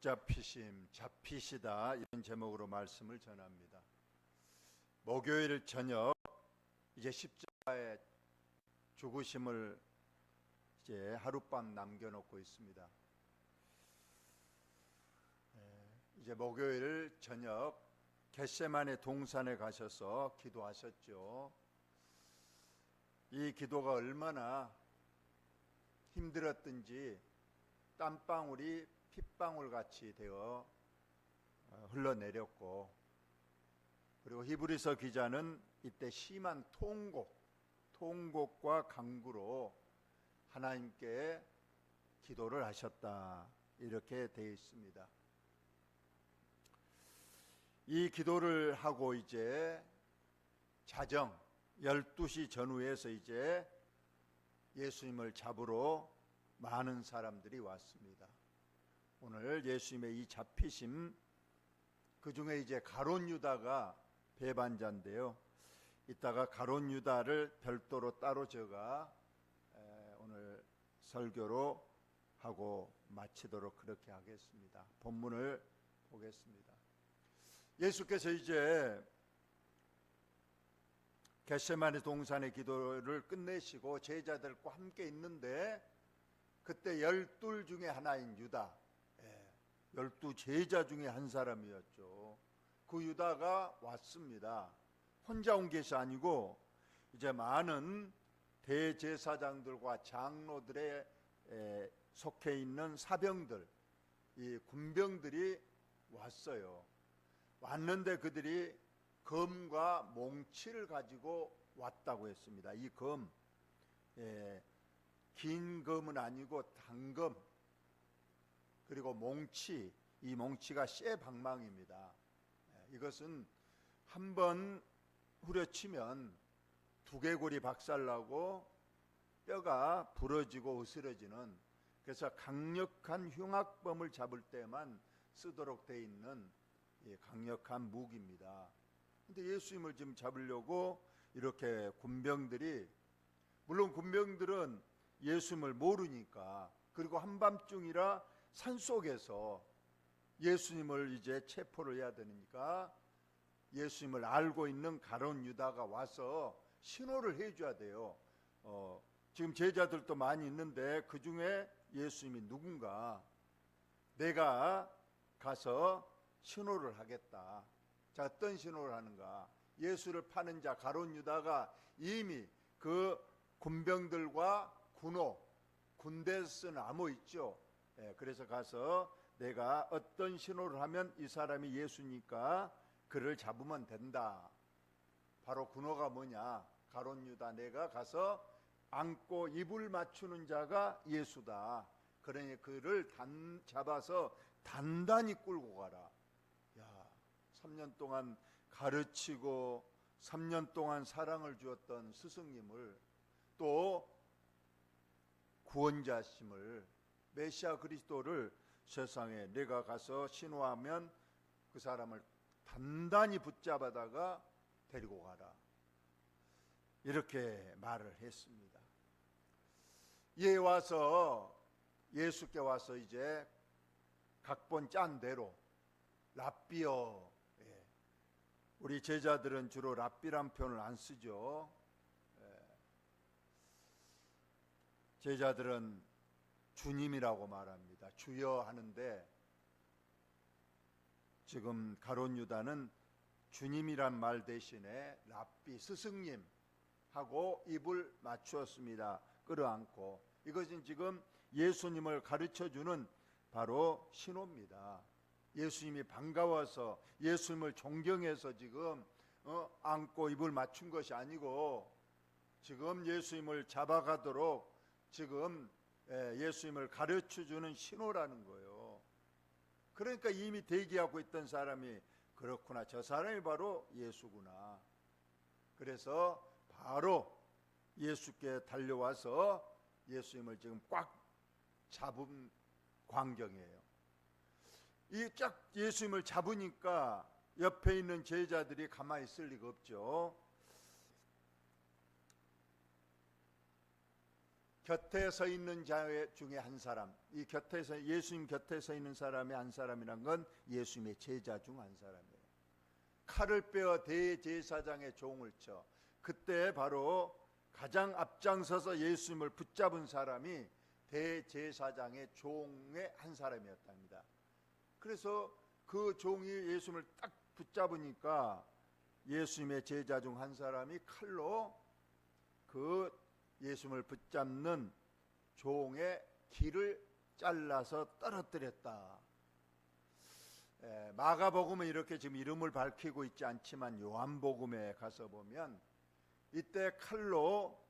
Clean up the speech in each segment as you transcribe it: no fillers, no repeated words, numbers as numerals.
붙잡히심, 잡히시다, 이런 제목으로 말씀을 전합니다. 목요일 저녁 이제 십자가의 죽으심을 이제 하룻밤 남겨놓고 있습니다. 이제 목요일 저녁 겟세마네 동산에 가셔서 기도하셨죠. 이 기도가 얼마나 힘들었든지 땀방울이 핏방울 같이 되어 흘러내렸고, 그리고 히브리서 기자는 이때 심한 통곡과 간구로 하나님께 기도를 하셨다, 이렇게 되어 있습니다. 이 기도를 하고 이제 자정 12시 전후에서 이제 예수님을 잡으러 많은 사람들이 왔습니다. 오늘 예수님의 이 잡히심, 그 중에 이제 가룟 유다가 배반자인데요. 이따가 가룟 유다를 별도로 따로 제가 오늘 설교로 하고 마치도록 그렇게 하겠습니다. 본문을 보겠습니다. 예수께서 이제 겟세마네 동산의 기도를 끝내시고 제자들과 함께 있는데, 그때 12 중에 하나인 유다, 12 제자 중에 한 사람이었죠. 그 유다가 왔습니다. 혼자 온 것이 아니고 이제 많은 대제사장들과 장로들에 속해 있는 사병들, 이 군병들이 왔어요. 왔는데 그들이 검과 몽치를 가지고 왔다고 했습니다. 이 검, 긴 검은 아니고 단검, 그리고 몽치, 이 몽치가 쇠방망입니다. 이것은 한번 후려치면 두개골이 박살나고 뼈가 부러지고 으스러지는, 그래서 강력한 흉악범을 잡을 때만 쓰도록 되어 있는 강력한 무기입니다. 근데 예수님을 지금 잡으려고 이렇게 군병들이, 물론 군병들은 예수님을 모르니까, 그리고 한밤중이라 산속에서 예수님을 이제 체포를 해야 되니까 예수님을 알고 있는 가룟 유다가 와서 신호를 해줘야 돼요. 지금 제자들도 많이 있는데 그 중에 예수님이 누군가, 내가 가서 신호를 하겠다. 자, 어떤 신호를 하는가? 예수를 파는 자 가룟 유다가 이미 그 군병들과 군대에서 쓰는 암호 있죠. 그래서 가서 내가 어떤 신호를 하면 이 사람이 예수니까 그를 잡으면 된다. 바로 군호가 뭐냐? 가룟 유다, 내가 가서 안고 입을 맞추는 자가 예수다. 그러니 그를 잡아서 단단히 끌고 가라. 야, 3년 동안 가르치고 3년 동안 사랑을 주었던 스승님을, 또 구원자심을, 메시아 그리스도를 세상에 내가 가서 신호하면 그 사람을 단단히 붙잡아다가 데리고 가라, 이렇게 말을 했습니다. 이에 와서 예수께 와서 이제 각본 짠 대로 랍비여, 우리 제자들은 주로 랍비란 표현을 안 쓰죠. 제자들은 주님이라고 말합니다. 주여 하는데, 지금 가룟 유다는 주님이란 말 대신에 랍비, 스승님 하고 입을 맞추었습니다. 끌어안고. 이것은 지금 예수님을 가르쳐주는 바로 신호입니다. 예수님이 반가워서, 예수님을 존경해서 지금 안고 입을 맞춘 것이 아니고, 지금 예수님을 잡아가도록 지금 예수님을 가르쳐주는 신호라는 거예요. 그러니까 이미 대기하고 있던 사람이, 그렇구나, 저 사람이 바로 예수구나. 그래서 바로 예수께 달려와서 예수님을 지금 꽉 잡은 광경이에요. 이 쫙 예수님을 잡으니까 옆에 있는 제자들이 가만히 있을 리가 없죠. 곁에 서 있는 자 중에 한 사람, 이 곁에서 예수님 곁에 서 있는 사람의 한 사람이란 건 예수님의 제자 중 한 사람이에요. 칼을 빼어 대제사장의 종을 쳐. 그때 바로 가장 앞장서서 예수님을 붙잡은 사람이 대제사장의 종의 한 사람이었답니다. 그래서 그 종이 예수님을 딱 붙잡으니까 예수님의 제자 중 한 사람이 칼로 그 예수님을 붙잡는 종의 귀를 잘라서 떨어뜨렸다. 마가복음은 이렇게 지금 이름을 밝히고 있지 않지만 요한복음에 가서 보면 이때 칼로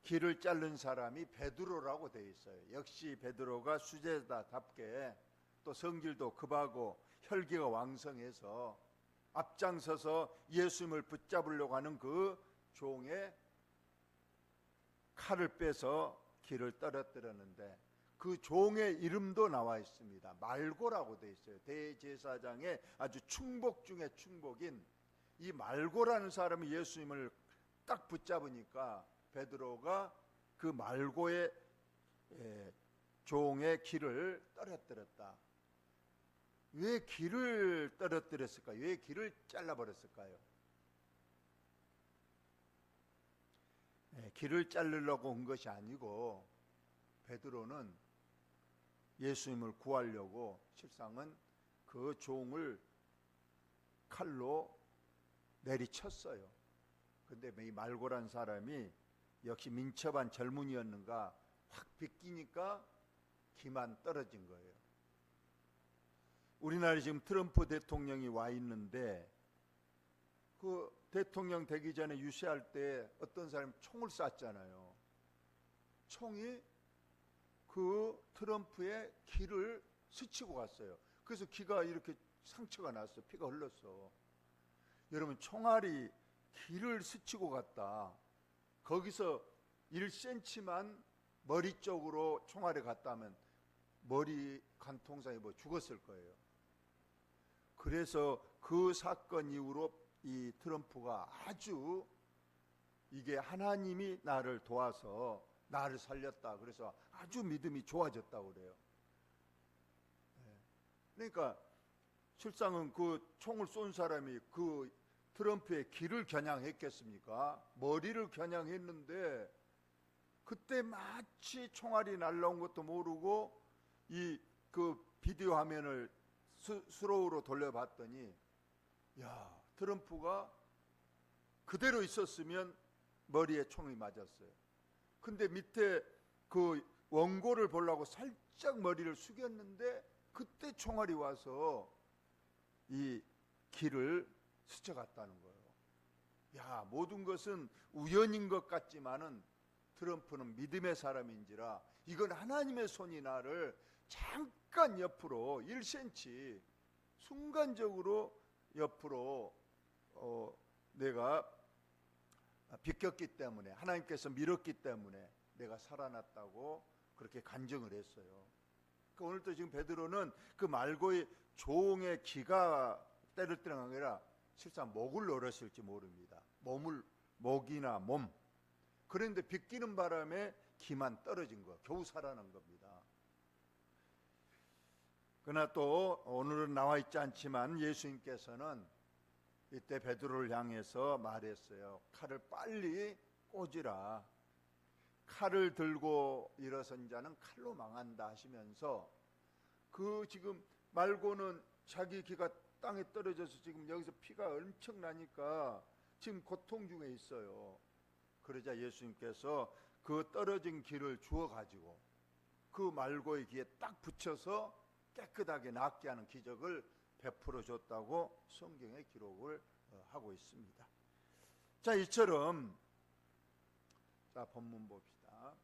귀를 자른 사람이 베드로라고 되어 있어요. 역시 베드로가 수제자답게 또 성질도 급하고 혈기가 왕성해서 앞장서서 예수님을 붙잡으려고 하는 그 종의 칼을 빼서 귀를 떨어뜨렸는데 그 종의 이름도 나와 있습니다. 말고라고 되어 있어요. 대제사장의 아주 충복 중에 충복인 이 말고라는 사람이 예수님을 딱 붙잡으니까 베드로가 그 말고의 종의 귀를 떨어뜨렸다. 왜 귀를 떨어뜨렸을까요? 왜 귀를 잘라버렸을까요? 귀를 자르려고 온 것이 아니고 베드로는 예수님을 구하려고 실상은 그 종을 칼로 내리쳤어요. 근데 이 말고란 사람이 역시 민첩한 젊은이였는가 확 비끼니까 귀만 떨어진 거예요. 우리나라에 지금 트럼프 대통령이 와 있는데 그 대통령 되기 전에 유세할 때 어떤 사람이 총을 쐈잖아요. 총이 그 트럼프의 귀를 스치고 갔어요. 그래서 귀가 이렇게 상처가 났어. 피가 흘렀어. 여러분, 총알이 귀를 스치고 갔다. 거기서 1cm만 머리 쪽으로 총알이 갔다면 머리 관통상에 뭐 죽었을 거예요. 그래서 그 사건 이후로 이 트럼프가 아주 이게 하나님이 나를 도와서 나를 살렸다. 그래서 아주 믿음이 좋아졌다고 그래요. 그러니까 실상은 그 총을 쏜 사람이 그 트럼프의 귀를 겨냥했겠습니까? 머리를 겨냥했는데 그때 마치 총알이 날라온 것도 모르고 이 그 비디오 화면을 스로우로 돌려봤더니 야, 트럼프가 그대로 있었으면 머리에 총이 맞았어요. 근데 밑에 그 원고를 보려고 살짝 머리를 숙였는데 그때 총알이 와서 이 귀를 스쳐갔다는 거예요. 야, 모든 것은 우연인 것 같지만은 트럼프는 믿음의 사람인지라 이건 하나님의 손이 나를 잠깐 옆으로 1cm 순간적으로 옆으로 내가 비꼈기 때문에 하나님께서 밀었기 때문에 내가 살아났다고 그렇게 간증을 했어요. 그러니까 오늘도 지금 베드로는 그 말고의 종의 귀가 때렸던 게 아니라 실상 목을 노렸을지 모릅니다. 목이나 몸. 그런데 비끼는 바람에 귀만 떨어진 거, 겨우 살아난 겁니다. 그러나 또 오늘은 나와 있지 않지만 예수님께서는 이때 베드로를 향해서 말했어요. 칼을 빨리 꽂으라. 칼을 들고 일어선 자는 칼로 망한다 하시면서 그 지금 말고는 자기 귀가 땅에 떨어져서 지금 여기서 피가 엄청 나니까 지금 고통 중에 있어요. 그러자 예수님께서 그 떨어진 귀를 주워 가지고 그 말고의 귀에 딱 붙여서 깨끗하게 낫게 하는 기적을 베풀어 줬다고 성경에 기록을 하고 있습니다. 자, 이처럼 자, 본문 봅시다.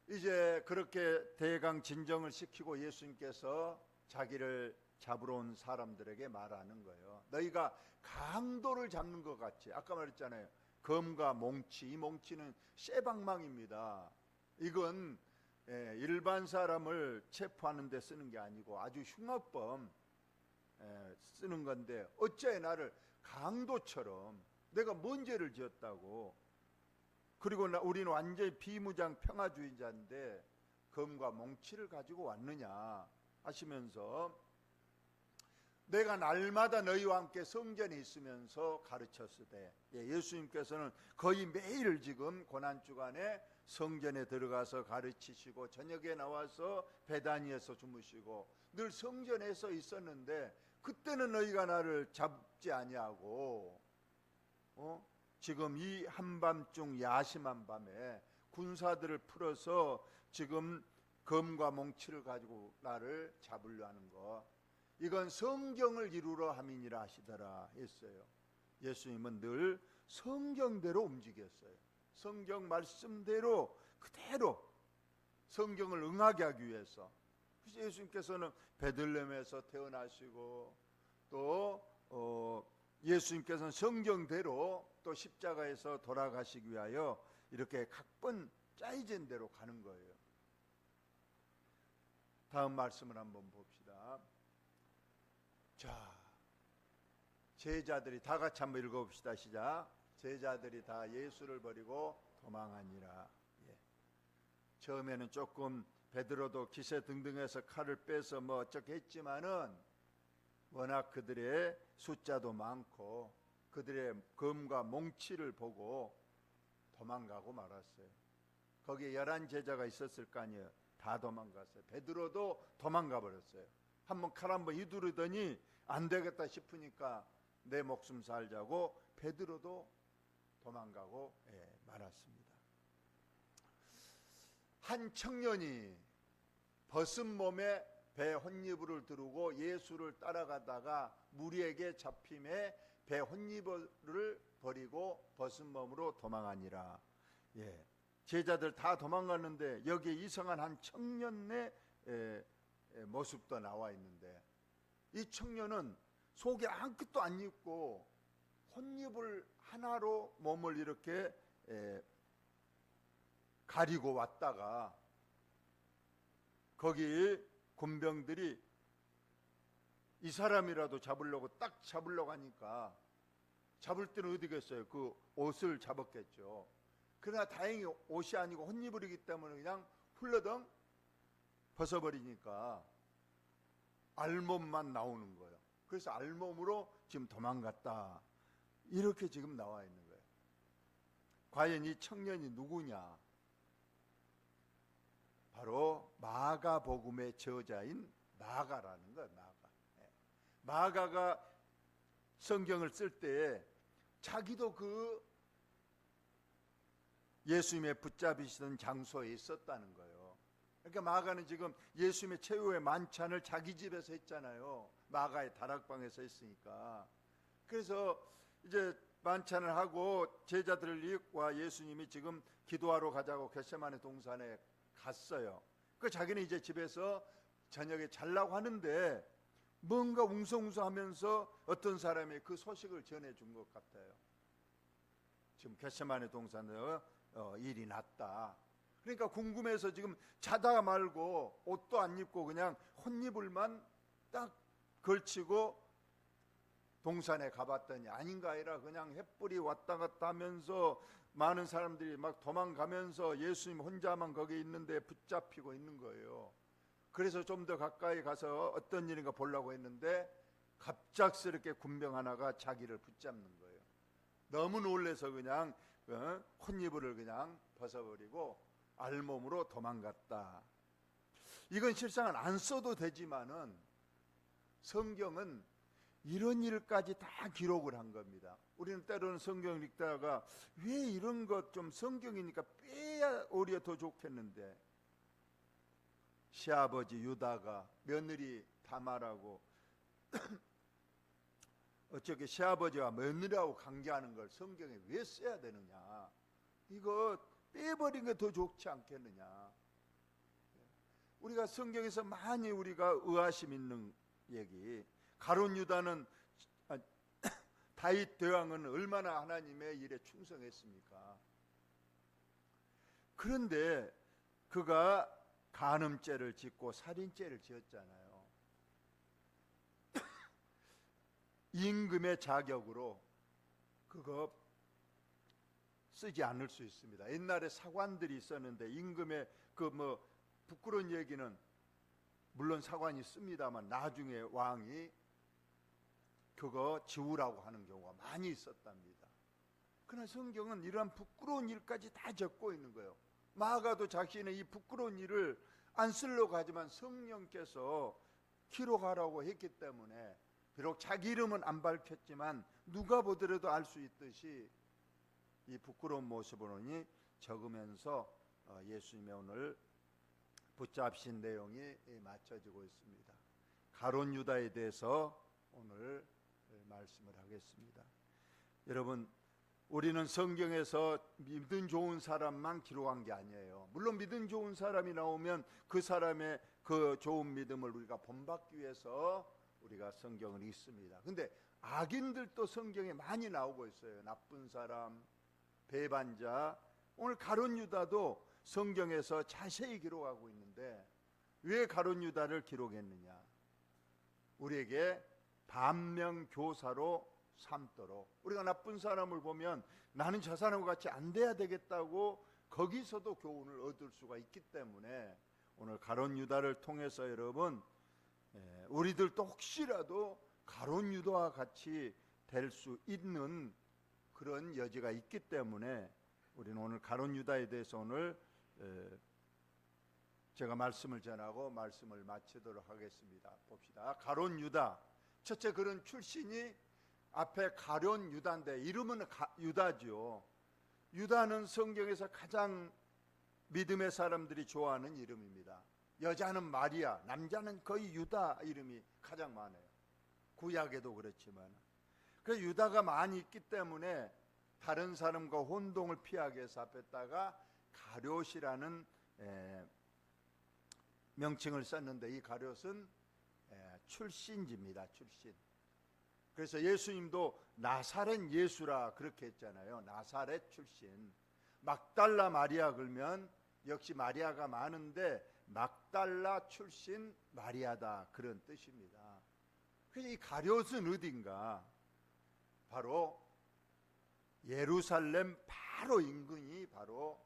이제 그렇게 대강 진정을 시키고 예수님께서 자기를 잡으러 온 사람들에게 말하는 거예요. 너희가 강도를 잡는 것 같이, 아까 말했잖아요. 검과 몽치, 이 몽치는 쇠방망입니다. 이건 일반 사람을 체포하는 데 쓰는 게 아니고 아주 흉악범 쓰는 건데 어째 나를 강도처럼 내가 뭔 죄를 지었다고 그리고 우리는 완전히 비무장 평화주의자인데 검과 몽치를 가지고 왔느냐 하시면서 내가 날마다 너희와 함께 성전에 있으면서 가르쳤으되, 예수님께서는 거의 매일 지금 고난주간에 성전에 들어가서 가르치시고 저녁에 나와서 베다니에서 주무시고 늘 성전에서 있었는데 그때는 너희가 나를 잡지 아니하고 지금 이 한밤중 야심한 밤에 군사들을 풀어서 지금 검과 몽치를 가지고 나를 잡으려 하는 것, 이건 성경을 이루러 함이니라 하시더라 했어요. 예수님은 늘 성경대로 움직였어요. 성경 말씀대로 그대로 성경을 응하게 하기 위해서. 그래서 예수님께서는 베들레헴에서 태어나시고 또 예수님께서는 성경대로 또 십자가에서 돌아가시기 위하여 이렇게 각본 짜여진 대로 가는 거예요. 다음 말씀을 한번 봅시다. 자, 제자들이 다 같이 한번 읽어봅시다. 시작. 제자들이 다 예수를 버리고 도망하니라. 처음에는 조금 베드로도 기세등등해서 칼을 빼서 뭐 어쩌게 했지만은 워낙 그들의 숫자도 많고 그들의 검과 몽치를 보고 도망가고 말았어요. 거기에 11 제자가 있었을 거 아니에요. 다 도망갔어요. 베드로도 도망가 버렸어요. 한번 칼 한번 휘두르더니 안 되겠다 싶으니까 내 목숨 살자고 베드로도 도망가고 말았습니다. 한 청년이 벗은 몸에 배 혼니부를 두르고 예수를 따라가다가 무리에게 잡힘에 배 혼니부를 버리고 벗은 몸으로 도망하니라. 제자들 다 도망갔는데 여기에 이상한 한 청년의 모습도 나와 있는데, 이 청년은 속에 아무것도 안 입고 혼입을 하나로 몸을 이렇게 가리고 왔다가 거기 군병들이 이 사람이라도 잡으려고 딱 잡으려고 하니까 잡을 때는 어디겠어요? 그 옷을 잡았겠죠. 그러나 다행히 옷이 아니고 혼입을이기 때문에 그냥 훌러덩 벗어버리니까 알몸만 나오는 거예요. 그래서 알몸으로 지금 도망갔다, 이렇게 지금 나와 있는 거예요. 과연 이 청년이 누구냐? 바로 마가복음의 저자인 마가라는 거예요. 마가가 성경을 쓸 때 자기도 그 예수님의 붙잡히시던 장소에 있었다는 거예요. 그러니까 마가는 지금 예수님의 최후의 만찬을 자기 집에서 했잖아요. 마가의 다락방에서 했으니까. 그래서 이제 만찬을 하고 제자들과 예수님이 지금 기도하러 가자고 겟세마네 동산에 갔어요. 그 자기는 이제 집에서 저녁에 자려고 하는데 뭔가 웅성웅성하면서 어떤 사람이 그 소식을 전해준 것 같아요. 지금 겟세마네 동산에 일이 났다. 그러니까 궁금해서 지금 자다가 말고 옷도 안 입고 그냥 혼이불만 딱 걸치고 동산에 가봤더니 아닌가 아니라 그냥 햇불이 왔다 갔다 하면서 많은 사람들이 막 도망가면서 예수님 혼자만 거기 있는데 붙잡히고 있는 거예요. 그래서 좀 더 가까이 가서 어떤 일인가 보려고 했는데 갑작스럽게 군병 하나가 자기를 붙잡는 거예요. 너무 놀라서 그냥 혼이불을 그냥 벗어버리고 알몸으로 도망갔다. 이건 실상은 안 써도 되지만은 성경은 이런 일까지 다 기록을 한 겁니다. 우리는 때로는 성경을 읽다가 왜 이런 것 좀 성경이니까 빼야 오히려 더 좋겠는데, 시아버지 유다가 며느리 다말하고 어떻게 시아버지와 며느리하고 관계하는 걸 성경에 왜 써야 되느냐, 이거 빼버린 게 더 좋지 않겠느냐. 우리가 성경에서 많이 우리가 의아심 있는 얘기, 가룟 유다는 다윗 대왕은 얼마나 하나님의 일에 충성했습니까? 그런데 그가 간음죄를 짓고 살인죄를 지었잖아요. 임금의 자격으로 그거 쓰지 않을 수 있습니다. 옛날에 사관들이 있었는데 임금의 그 부끄러운 얘기는 물론 사관이 씁니다만 나중에 왕이 그거 지우라고 하는 경우가 많이 있었답니다. 그러나 성경은 이러한 부끄러운 일까지 다 적고 있는 거예요. 마가도 자신의 이 부끄러운 일을 안 쓰려고 하지만 성령께서 기록하라고 했기 때문에 비록 자기 이름은 안 밝혔지만 누가 보더라도 알 수 있듯이 이 부끄러운 모습으로니 적으면서 예수님의 오늘 붙잡신 내용이 맞춰지고 있습니다. 가룟 유다에 대해서 오늘 말씀을 하겠습니다. 여러분, 우리는 성경에서 믿음 좋은 사람만 기록한 게 아니에요. 물론 믿음 좋은 사람이 나오면 그 사람의 그 좋은 믿음을 우리가 본받기 위해서 우리가 성경을 읽습니다. 근데 악인들도 성경에 많이 나오고 있어요. 나쁜 사람, 배반자. 오늘 가룟 유다도 성경에서 자세히 기록하고 있는데 왜 가룟 유다를 기록했느냐? 우리에게 반면교사로 삼도록. 우리가 나쁜 사람을 보면 나는 저 사람과 같이 안 돼야 되겠다고 거기서도 교훈을 얻을 수가 있기 때문에 오늘 가룟 유다를 통해서 여러분, 우리들도 혹시라도 가룟 유다와 같이 될 수 있는 그런 여지가 있기 때문에 우리는 오늘 가룟 유다에 대해서 오늘 제가 말씀을 전하고 말씀을 마치도록 하겠습니다. 봅시다. 가룟 유다. 첫째, 그런 출신이 앞에 가룟 유다인데 이름은 유다죠. 유다는 성경에서 가장 믿음의 사람들이 좋아하는 이름입니다. 여자는 마리아, 남자는 거의 유다 이름이 가장 많아요. 구약에도 그렇지만. 그래서 유다가 많이 있기 때문에 다른 사람과 혼동을 피하기 위해서 앞에다가 가룟이라는 명칭을 썼는데 이 가룟은 출신지입니다. 출신. 그래서 예수님도 나사렛 예수라 그렇게 했잖아요. 나사렛 출신. 막달라 마리아 그러면 역시 마리아가 많은데 막달라 출신 마리아다 그런 뜻입니다. 그래서 이 가룟은 어딘가? 바로 예루살렘 바로 인근이 바로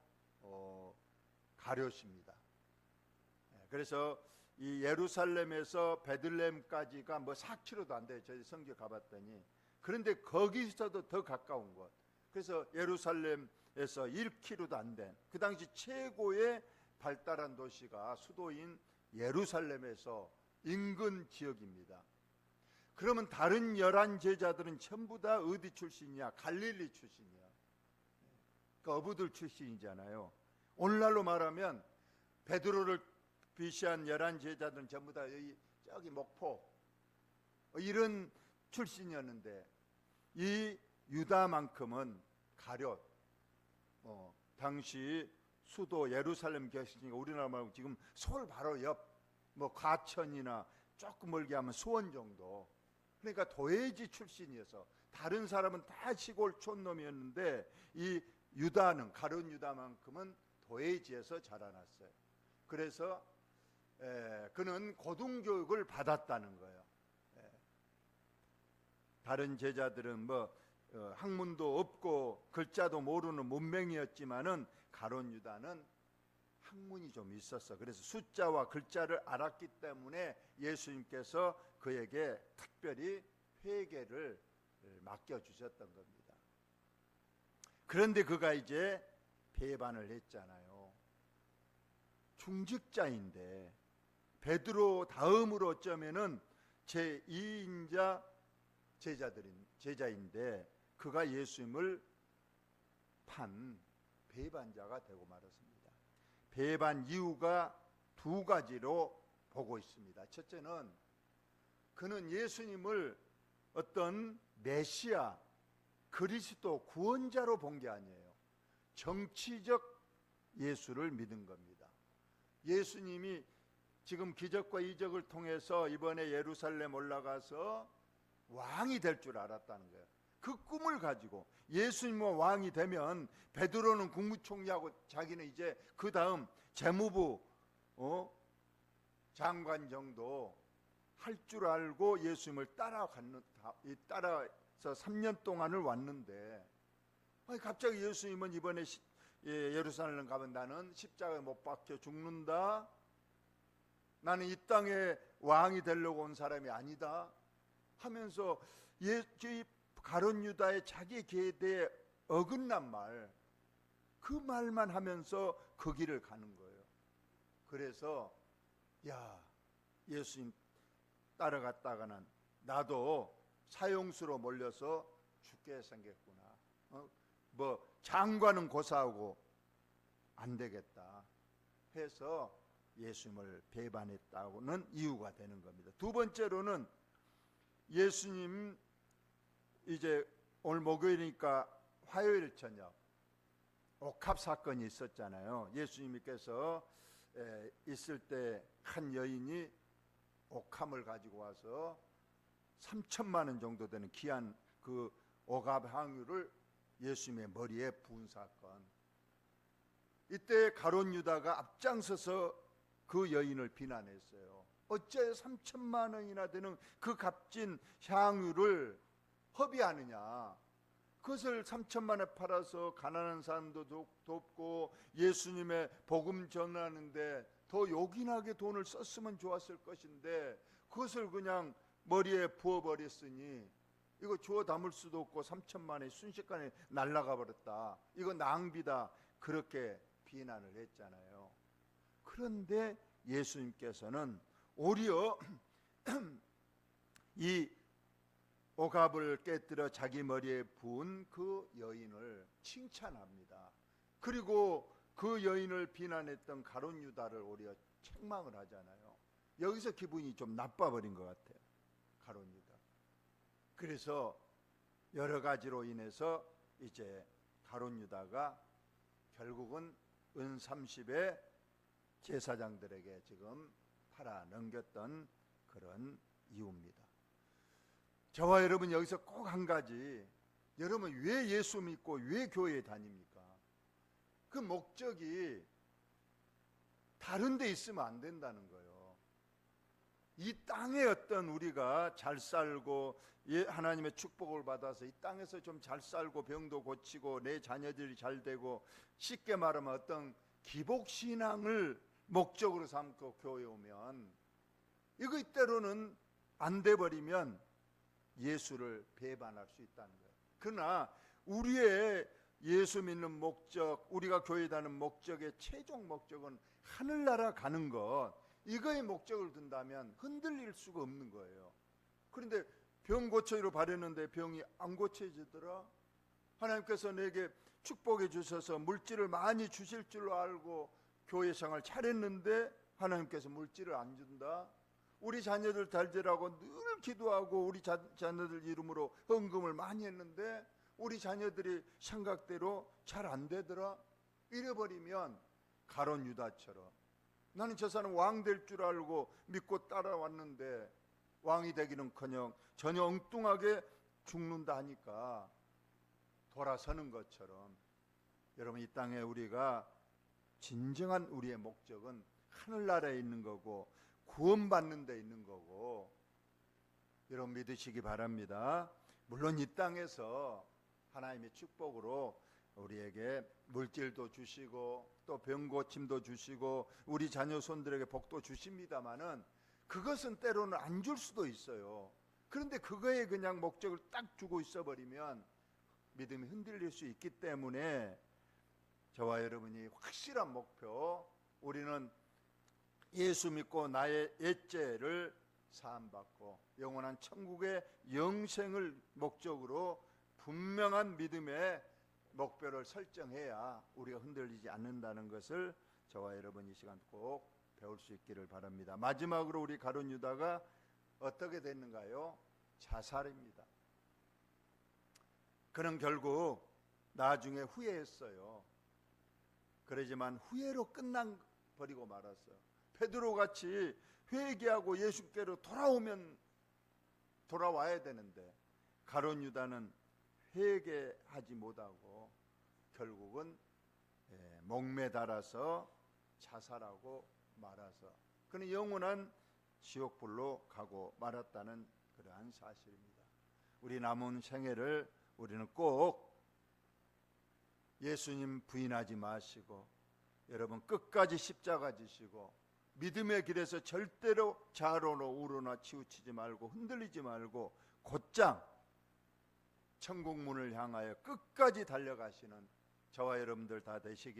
가룟입니다. 그래서 이 예루살렘에서 베들레헴까지가 4km도 안 돼요. 저희 성교 가봤더니. 그런데 거기서도 더 가까운 곳. 그래서 예루살렘에서 1km도 안 된 그 당시 최고의 발달한 도시가 수도인 예루살렘에서 인근 지역입니다. 그러면 다른 11 제자들은 전부 다 어디 출신이야? 갈릴리 출신이야. 그러니까 어부들 출신이잖아요. 오늘날로 말하면 베드로를 비시한 11 제자들은 전부 다 저기 목포 이런 출신이었는데 이 유다만큼은 가룟 당시 수도 예루살렘 계시니까 우리나라 말고 지금 서울 바로 옆 과천이나 조금 멀게 하면 수원 정도. 그러니까 도회지 출신이어서 다른 사람은 다 시골 촌놈이었는데 이 유다는 가룟 유다만큼은 도회지에서 자라났어요. 그래서 그는 고등교육을 받았다는 거예요. 다른 제자들은 학문도 없고 글자도 모르는 문맹이었지만은 가룟 유다는 학문이 좀 있었어. 그래서 숫자와 글자를 알았기 때문에 예수님께서 그에게 특별히 회계를 맡겨주셨던 겁니다. 그런데 그가 이제 배반을 했잖아요. 중직자인데 베드로 다음으로 어쩌면은 제2인자 제자인데 그가 예수님을 판 배반자가 되고 말았습니다. 배반 이유가 두 가지로 보고 있습니다. 첫째는 그는 예수님을 어떤 메시아, 그리스도, 구원자로 본 게 아니에요. 정치적 예수를 믿은 겁니다. 예수님이 지금 기적과 이적을 통해서 이번에 예루살렘 올라가서 왕이 될 줄 알았다는 거예요. 그 꿈을 가지고 예수님은 왕이 되면 베드로는 국무총리하고 자기는 이제 그 다음 재무부 장관 정도 할 줄 알고 예수님을 따라서 3년 동안을 왔는데 아니, 갑자기 예수님은 이번에 예루살렘 가면 나는 십자가에 못 박혀 죽는다, 나는 이 땅에 왕이 되려고 온 사람이 아니다 하면서 가룟 유다의 자기 계대에 어긋난 말, 그 말만 하면서 그 길을 가는 거예요. 그래서 야, 예수님 따라갔다가는 나도 사형수로 몰려서 죽게 생겼구나. 뭐 장관은 고사하고 안 되겠다 해서 예수님을 배반했다고는 이유가 되는 겁니다. 두 번째로는 예수님, 이제 오늘 목요일이니까 화요일 저녁 옥합 사건이 있었잖아요. 예수님께서 있을 때 한 여인이 옥합을 가지고 와서 3천만 원 정도 되는 귀한 그 옥합 향유를 예수님의 머리에 부은 사건. 이때 가룟 유다가 앞장서서 그 여인을 비난했어요. 어째 3천만 원이나 되는 그 값진 향유를 허비하느냐. 그것을 3천만 원에 팔아서 가난한 사람도 돕고 예수님의 복음 전하는데 더 요긴하게 돈을 썼으면 좋았을 것인데 그것을 그냥 머리에 부어버렸으니 이거 주워 담을 수도 없고 3천만 원이 순식간에 날아가 버렸다, 이거 낭비다, 그렇게 비난을 했잖아요. 그런데 예수님께서는 오히려 이 옥합을 깨뜨려 자기 머리에 부은 그 여인을 칭찬합니다. 그리고 그 여인을 비난했던 가룟 유다를 오히려 책망을 하잖아요. 여기서 기분이 좀 나빠버린 것 같아요, 가룟 유다. 그래서 여러 가지로 인해서 이제 가룟 유다가 결국은 은 30에 제사장들에게 지금 팔아 넘겼던 그런 이유입니다. 저와 여러분 여기서 꼭 한 가지, 여러분 왜 예수 믿고 왜 교회에 다닙니까? 그 목적이 다른 데 있으면 안 된다는 거예요. 이 땅에 어떤 우리가 잘 살고 하나님의 축복을 받아서 이 땅에서 좀 잘 살고 병도 고치고 내 자녀들이 잘 되고, 쉽게 말하면 어떤 기복신앙을 목적으로 삼고 교회에 오면 이거 때로는 안 돼버리면 예수를 배반할 수 있다는 거예요. 그러나 우리의 예수 믿는 목적, 우리가 교회에 다니는 목적의 최종 목적은 하늘나라 가는 것, 이거의 목적을 둔다면 흔들릴 수가 없는 거예요. 그런데 병 고쳐기로 바랬는데 병이 안 고쳐지더라. 하나님께서 내게 축복해 주셔서 물질을 많이 주실 줄 알고 교회 생활 잘했는데 하나님께서 물질을 안 준다. 우리 자녀들 잘 되라고 늘 기도하고 우리 자녀들 이름으로 헌금을 많이 했는데 우리 자녀들이 생각대로 잘 안 되더라. 이래버리면 가룟 유다처럼 나는 저 사람 왕 될 줄 알고 믿고 따라왔는데 왕이 되기는커녕 전혀 엉뚱하게 죽는다 하니까 돌아서는 것처럼, 여러분 이 땅에 우리가 진정한 우리의 목적은 하늘나라에 있는 거고 구원받는 데 있는 거고, 여러분 믿으시기 바랍니다. 물론 이 땅에서 하나님의 축복으로 우리에게 물질도 주시고 또 병고침도 주시고 우리 자녀 손들에게 복도 주십니다마는 그것은 때로는 안 줄 수도 있어요. 그런데 그거에 그냥 목적을 딱 주고 있어버리면 믿음이 흔들릴 수 있기 때문에 저와 여러분이 확실한 목표, 우리는 예수 믿고 나의 옛죄를 사함받고 영원한 천국의 영생을 목적으로 분명한 믿음의 목표를 설정해야 우리가 흔들리지 않는다는 것을 저와 여러분 이 시간 꼭 배울 수 있기를 바랍니다. 마지막으로 우리 가룟 유다가 어떻게 됐는가요? 자살입니다. 그는 결국 나중에 후회했어요. 그러지만 후회로 끝나버리고 말았어요. 베드로같이 회개하고 예수께로 돌아와야 되는데 가룟 유다는 회개하지 못하고 결국은 목매달아서 자살하고 말아서 그는 영원한 지옥불로 가고 말았다는 그러한 사실입니다. 우리 남은 생애를 우리는 꼭 예수님 부인하지 마시고 여러분 끝까지 십자가 지시고 믿음의 길에서 절대로 좌로나 우로나 치우치지 말고 흔들리지 말고 곧장 천국 문을 향하여 끝까지 달려가시는 저와 여러분들 다 되시길